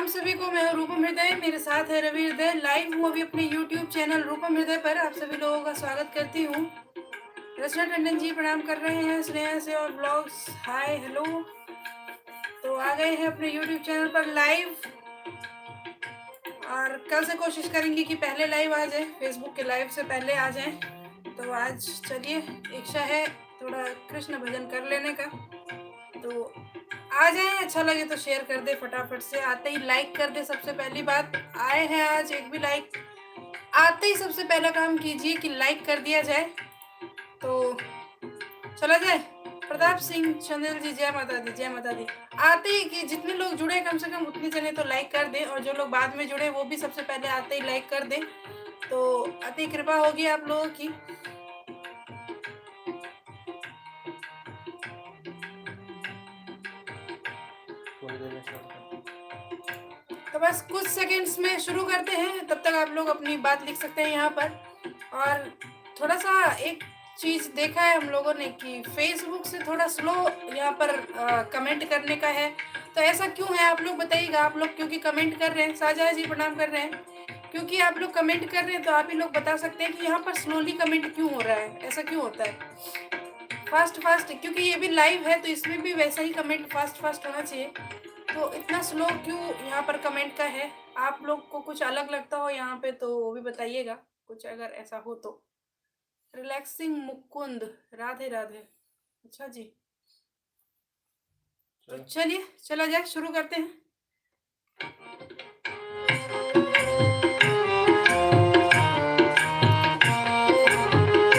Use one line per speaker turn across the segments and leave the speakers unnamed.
प्रणाम सभी को। मैं हूं रूपम हृदय, मेरे साथ है रवि हृदय। लाइव हूँ अभी अपने YouTube चैनल रूपम हृदय पर। आप सभी लोगों का स्वागत करती हूँ। रचना टंडन जी प्रणाम कर रहे हैं स्नेहा से और ब्लॉग्स हाय हेलो। तो आ गए हैं अपने YouTube चैनल पर लाइव, और कल से कोशिश करेंगे कि पहले लाइव आ जाए, फेसबुक के लाइव से पहले आ जाए। तो आज चलिए, इच्छा है थोड़ा कृष्ण भजन कर लेने का, तो आ जाए। अच्छा लगे तो शेयर कर दे फटाफट से, आते ही लाइक कर दे। सबसे पहली बात, आए हैं आज एक भी लाइक, आते ही सबसे पहला काम कीजिए कि लाइक कर दिया जाए तो चला जाए। प्रताप सिंह चंदेल जी जय माता दी, जय माता दी। आते ही कि जितने लोग जुड़े कम से कम उतने जने तो लाइक कर दें, और जो लोग बाद में जुड़े वो भी सबसे पहले आते ही लाइक कर दें, तो अति कृपा होगी आप लोगों की। तो बस कुछ सेकंड्स में शुरू करते हैं, तब तक आप लोग अपनी बात लिख सकते हैं यहाँ पर। और थोड़ा सा एक चीज़ देखा है हम लोगों ने कि फेसबुक से थोड़ा स्लो यहाँ पर कमेंट करने का है। तो ऐसा क्यों है आप लोग बताइएगा। आप लोग क्योंकि कमेंट कर रहे हैं, शाहजहाँ जी प्रणाम कर रहे हैं, क्योंकि आप लोग कमेंट कर रहे हैं तो आप ही लोग बता सकते हैं कि यहाँ पर स्लोली कमेंट क्यों हो रहा है, ऐसा क्यों होता है। फास्ट क्योंकि ये भी लाइव है तो इसमें भी वैसा ही कमेंट फास्ट होना चाहिए। तो इतना स्लो क्यों यहाँ पर कमेंट का है। आप लोग को कुछ अलग लगता हो यहाँ पे तो वो भी बताइएगा, कुछ अगर ऐसा हो तो। रिलैक्सिंग मुकुंद राधे राधे, अच्छा जी। तो चलिए चला जाए, शुरू करते हैं।
राधिका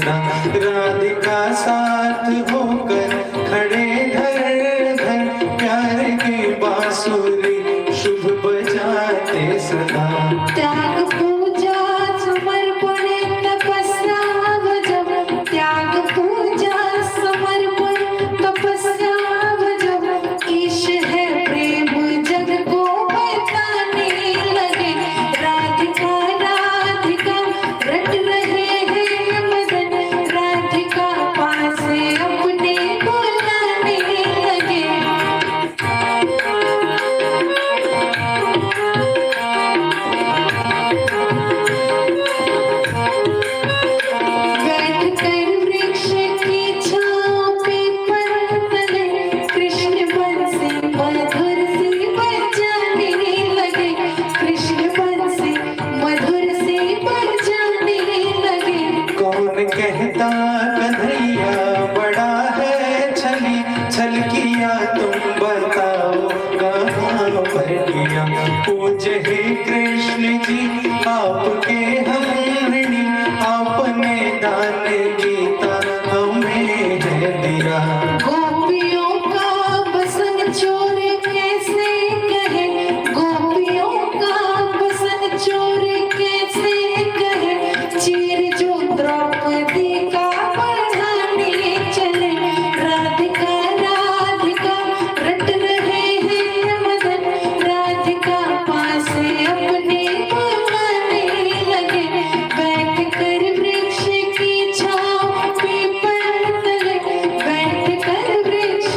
सदा। राधिका साथ होकर खड़े धर धर, प्यार की बांसुरी शुभ बजाते सदा।
त्याग पूजा समर्पण तपस्या भजम, त्याग पूजा समर्पण तपस्या भजम। ईश है प्रेम जग को बताने लगे, राधिका राधिका रट रहे हैं मदन, राधिका पास अपने बुलाने लगे। बैठकर वृक्ष की छाँव पीपल तले, कृष्ण बंसी मधुर सी बजाने लगे, कृष्ण बंसी मधुर सी बजाने लगे।
कौन कहता कन्हैया बड़ा है छली, छल किया तुम बताओ कहाँ पर किया। पूज्य हे कृष्ण जी आपके हम ऋणी, आपने दान गीता हमें है दिया।
गोपियों का बसन चोर कैसे कहे, गोपियों का बसन चोर कैसे कहे। चीर जो द्रौपदी का बढ़ाने चले, राधिका राधिका रट रहे हैं मदन, राधिका पास अपने बुलाने लगे। बैठकर वृक्ष की छाँव पीपल तले, बैठकर वृक्ष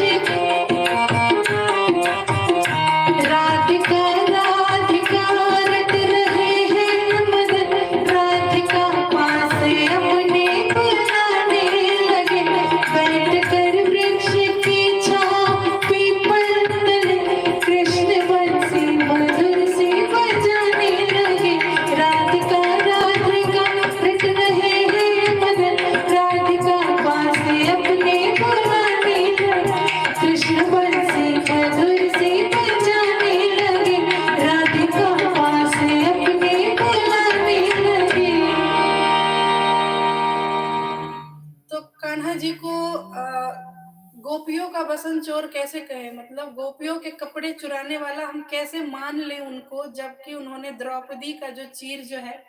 राधिका राधिका रट रहे हैं मदन, राधिका पास अपने बुलाने लगे। बैठकर वृक्ष की छाँव पीपल तले, कृष्ण बंसी मधुर सी बजाने लगे, राधिका राधिका रट रहे हैं मदन, राधिका पास अपने बुलाने लगे। कृष्ण बंसी मधुर सी बजाने लगे, राधिका पास अपने बुलाने लगे।
तो कान्हा जी को गोपियों का बसन चोर कैसे कहे, मतलब गोपियों के कपड़े चुराने वाला हम कैसे मान लें उनको, जबकि उन्होंने द्रौपदी का जो चीर जो है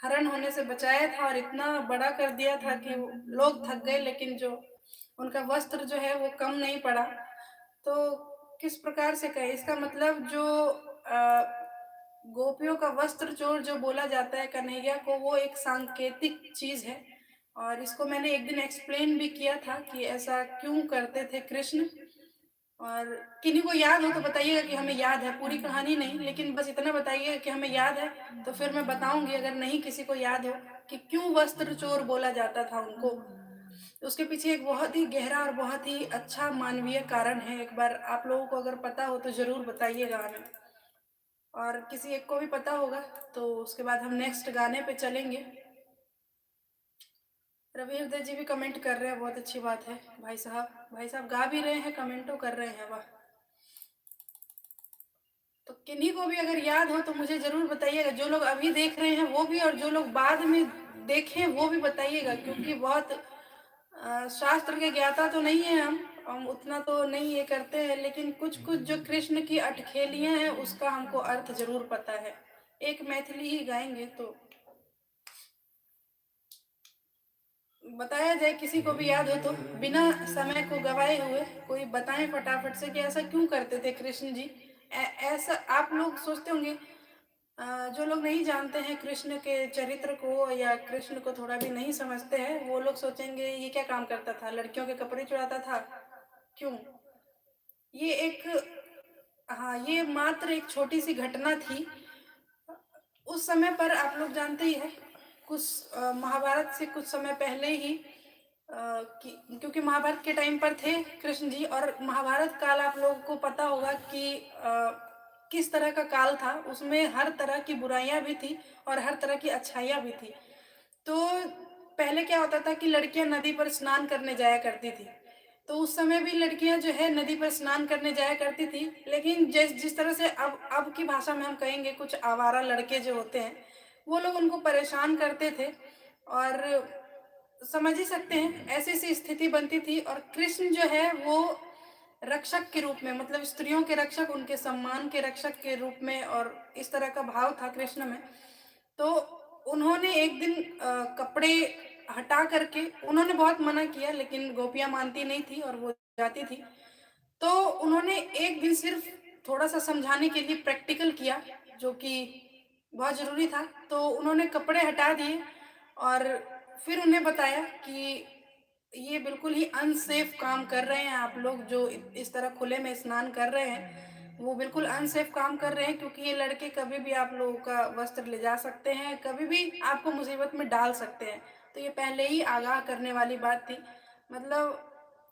हरण होने से बचाया था और इतना बड़ा कर दिया था कि लोग थक गए, लेकिन जो उनका वस्त्र जो है वो कम नहीं पड़ा। तो किस प्रकार से कहे, इसका मतलब जो गोपियों का वस्त्र चोर जो बोला जाता है कन्हैया को, वो एक सांकेतिक चीज है। और इसको मैंने एक दिन एक्सप्लेन भी किया था कि ऐसा क्यों करते थे कृष्ण। और किन्हीं को याद हो तो बताइएगा कि हमें याद है, पूरी कहानी नहीं, लेकिन बस इतना बताइएगा कि हमें याद है, तो फिर मैं बताऊंगी। अगर नहीं किसी को याद हो कि क्यों वस्त्र चोर बोला जाता था उनको, तो उसके पीछे एक बहुत ही गहरा और बहुत ही अच्छा मानवीय कारण है। एक बार आप लोगों को अगर पता हो तो जरूर बताइएगा हमें, और किसी एक को भी पता होगा तो उसके बाद हम नेक्स्ट गाने पे चलेंगे। रवि हृदय जी भी कमेंट कर रहे हैं, बहुत अच्छी बात है। भाई साहब गा भी रहे हैं, कमेंटो कर रहे हैं, वाह। तो किन्हीं को भी अगर याद हो तो मुझे जरूर बताइएगा, जो लोग अभी देख रहे हैं वो भी, और जो लोग बाद में देखें वो भी बताइएगा, क्योंकि बहुत शास्त्र के ज्ञाता तो नहीं है हम उतना तो नहीं ये करते हैं, लेकिन कुछ कुछ जो कृष्ण की अटखेलियां हैं उसका हमको अर्थ जरूर पता है। एक मैथिली ही गाएंगे तो बताया जाए, किसी को भी याद हो तो बिना समय को गवाए हुए कोई बताएं फटाफट से कि ऐसा क्यों करते थे कृष्ण जी। ऐसा आप लोग सोचते होंगे, जो लोग नहीं जानते हैं कृष्ण के चरित्र को या कृष्ण को थोड़ा भी नहीं समझते हैं, वो लोग सोचेंगे ये क्या काम करता था, लड़कियों के कपड़े चुराता था, क्यों। ये एक, हाँ, ये मात्र एक छोटी सी घटना थी। उस समय पर आप लोग जानते ही हैं, कुछ महाभारत से कुछ समय पहले ही, क्योंकि महाभारत के टाइम पर थे कृष्ण जी, और महाभारत काल आप लोगों को पता होगा कि किस तरह का काल था। उसमें हर तरह की बुराइयां भी थी और हर तरह की अच्छाइयां भी थी। तो पहले क्या होता था कि लड़कियां नदी पर स्नान करने जाया करती थी, तो उस समय भी लड़कियां जो है नदी पर स्नान करने जाया करती थी, लेकिन जिस तरह से अब की भाषा में हम कहेंगे, कुछ आवारा लड़के जो होते हैं वो लोग उनको परेशान करते थे और समझ ही सकते हैं ऐसी सी स्थिति बनती थी। और कृष्ण जो है वो रक्षक के रूप में, मतलब स्त्रियों के रक्षक, उनके सम्मान के रक्षक के रूप में, और इस तरह का भाव था कृष्ण में। तो उन्होंने एक दिन कपड़े हटा करके, उन्होंने बहुत मना किया लेकिन गोपियां मानती नहीं थी और वो जाती थी। तो उन्होंने एक दिन सिर्फ थोड़ा सा समझाने के लिए प्रैक्टिकल किया, जो कि बहुत ज़रूरी था। तो उन्होंने कपड़े हटा दिए और फिर उन्हें बताया कि ये बिल्कुल ही अनसेफ काम कर रहे हैं आप लोग, जो इस तरह खुले में स्नान कर रहे हैं, वो बिल्कुल अनसेफ काम कर रहे हैं, क्योंकि ये लड़के कभी भी आप लोगों का वस्त्र ले जा सकते हैं, कभी भी आपको मुसीबत में डाल सकते हैं। तो ये पहले ही आगाह करने वाली बात थी। मतलब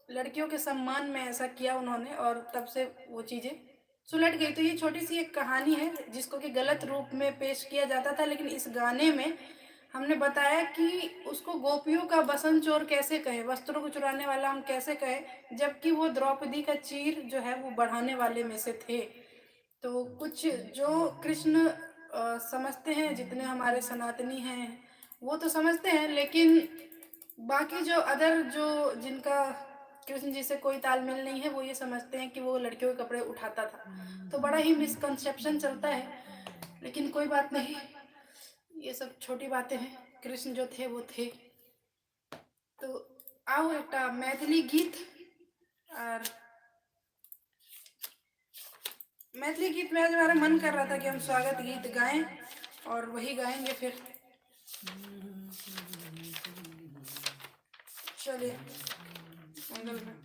लड़कियों के सम्मान में ऐसा किया उन्होंने, और तब से वो चीज़ें सुलट गई। तो ये छोटी सी एक कहानी है जिसको कि गलत रूप में पेश किया जाता था, लेकिन इस गाने में हमने बताया कि उसको गोपियों का बसन चोर कैसे कहे, वस्त्रों को चुराने वाला हम कैसे कहे, जबकि वो द्रौपदी का चीर जो है वो बढ़ाने वाले में से थे। तो कुछ जो कृष्ण समझते हैं, जितने हमारे सनातनी हैं वो तो समझते हैं, लेकिन बाकी जो अदर जो जिनका कृष्ण जी से कोई तालमेल नहीं है, वो ये समझते हैं कि वो लड़कियों के कपड़े उठाता था। तो बड़ा ही मिसकंसेप्शन चलता है, लेकिन कोई बात नहीं, ये सब छोटी बातें हैं। कृष्ण जो थे वो थे। तो आओ एक मैथिली गीत, और मैथिली गीत में आज हमारा मन कर रहा था कि हम स्वागत गीत गाएं, और वही गाएंगे फिर। चलिए मंगल में।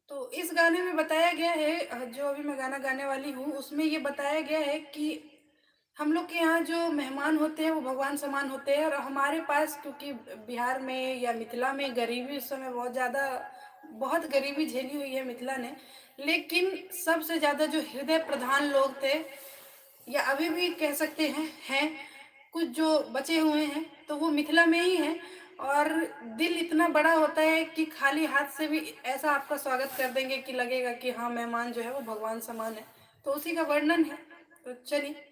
तो इस गाने में बताया गया है, जो अभी मैं गाना गाने वाली हूँ उसमें ये बताया गया है कि हम लोग के यहाँ जो मेहमान होते हैं वो भगवान समान होते हैं। और हमारे पास, क्योंकि बिहार में या मिथिला में गरीबी उस समय बहुत गरीबी झेली हुई है मिथिला ने, लेकिन सबसे ज़्यादा जो हृदय प्रधान लोग थे, या अभी भी कह सकते हैं कुछ जो बचे हुए हैं, तो वो मिथिला में ही हैं। और दिल इतना बड़ा होता है कि खाली हाथ से भी ऐसा आपका स्वागत कर देंगे कि लगेगा कि हाँ, मेहमान जो है वो भगवान समान है। तो उसी का वर्णन है। तो चलिए।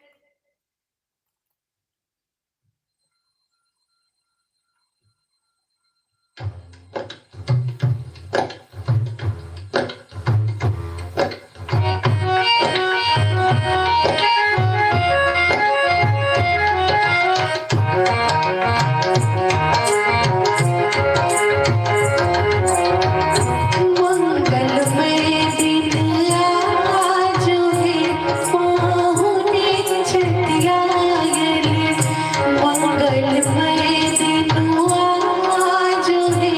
मंगलमय दिन आज है,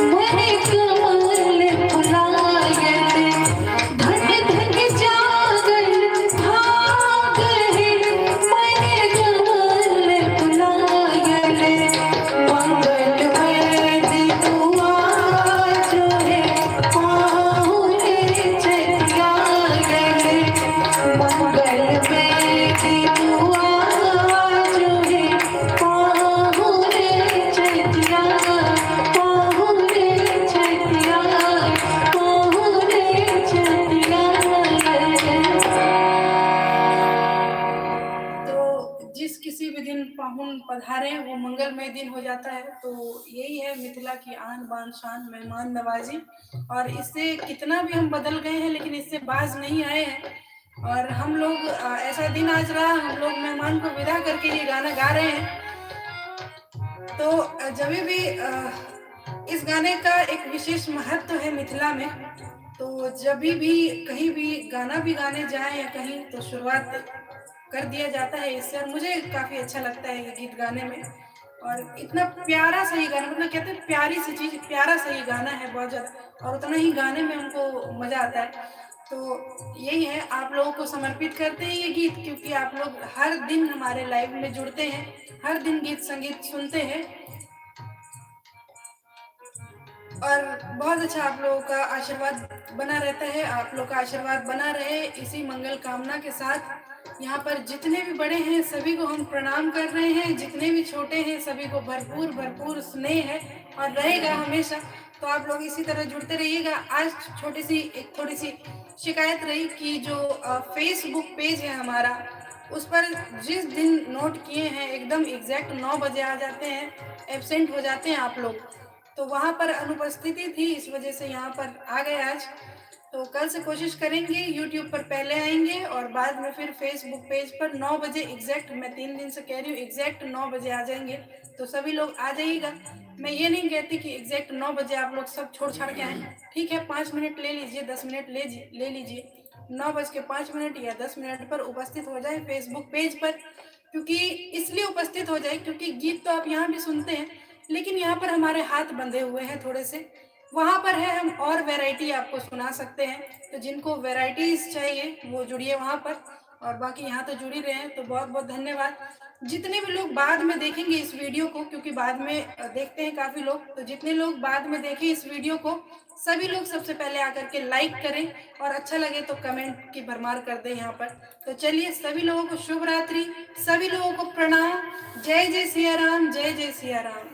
मन कमल फुलायते धन धन जागर भाग है मन कमल फुलायते मंगल में दिनुआ जो है पाहुने चलिया गए मंगल में दिनुआ जो है पाहुने चलिया पाहुने चलिया पाहुने चलिया
तो जिस किसी भी दिन पाहुन पधारे वो मंगलमय दिन हो जाता है। तो यही है मिथिला की आन बान शान, मेहमान नवाजी। और इससे कितना भी हम बदल गए हैं लेकिन इससे बाज नहीं आए हैं। और हम लोग ऐसा दिन आज रहा, हम लोग मेहमान को विदा करके ये गाना गा रहे हैं। तो जब भी इस गाने का एक विशेष महत्व है मिथिला में। तो जब भी कहीं भी गाना भी गाने जाए या कहीं, तो शुरुआत कर दिया जाता है इससे। और मुझे काफी अच्छा लगता है ये गीत गाने में। और इतना प्यारा सा ये गाना, मतलब कहते हैं प्यारी सी चीज, प्यारा सा ये गाना है बहुत ज्यादा। और उतना ही गाने में हमको मजा आता है। तो यही है, आप लोगों को समर्पित करते हैं ये गीत, क्योंकि आप लोग हर दिन हमारे लाइव में जुड़ते हैं, हर दिन गीत संगीत सुनते हैं। और बहुत अच्छा आप लोगों का आशीर्वाद बना रहता है। आप लोग का आशीर्वाद बना रहे, इसी मंगल कामना के साथ यहाँ पर जितने भी बड़े हैं सभी को हम प्रणाम कर रहे हैं, जितने भी छोटे हैं सभी को भरपूर भरपूर स्नेह है और रहेगा हमेशा। तो आप लोग इसी तरह जुड़ते रहिएगा। आज छोटी सी एक थोड़ी सी शिकायत रही कि जो फेसबुक पेज है हमारा, उस पर जिस दिन नोट किए हैं एकदम एग्जैक्ट 9 बजे आ जाते हैं, एब्सेंट हो जाते हैं आप लोग। तो वहाँ पर अनुपस्थिति थी, इस वजह से यहाँ पर आ गए आज। तो कल से कोशिश करेंगे, यूट्यूब पर पहले आएंगे और बाद में फिर फेसबुक पेज पर 9 बजे एग्जैक्ट, मैं 3 दिन से कह रही हूँ एग्जैक्ट 9 बजे आ जाएंगे। तो सभी लोग आ जाइएगा। मैं ये नहीं कहती कि एग्जैक्ट 9 बजे आप लोग सब छोड़ छाड़ के आए, ठीक है 5 मिनट ले लीजिए, 10 मिनट ले लीजिए, 9:05 या 10 मिनट पर उपस्थित हो जाए फेसबुक पेज पर। क्योंकि इसलिए उपस्थित हो जाए क्योंकि गीत तो आप यहाँ भी सुनते हैं, लेकिन यहाँ पर हमारे हाथ बंधे हुए हैं थोड़े से। वहाँ पर है हम और वैरायटी आपको सुना सकते हैं। तो जिनको वैरायटीज चाहिए वो जुड़िए वहाँ पर। और बाकी यहाँ तो जुड़ ही रहे हैं, तो बहुत बहुत धन्यवाद। जितने भी लोग बाद में देखेंगे इस वीडियो को, क्योंकि बाद में देखते हैं काफी लोग, तो जितने लोग बाद में देखें इस वीडियो को, सभी लोग सबसे पहले आकर के लाइक करें और अच्छा लगे तो कमेंट की भरमार कर दें यहाँ पर। तो चलिए, सभी लोगों को शुभ रात्रि, सभी लोगों को प्रणाम। जय जय सिया राम, जय जय सिया राम।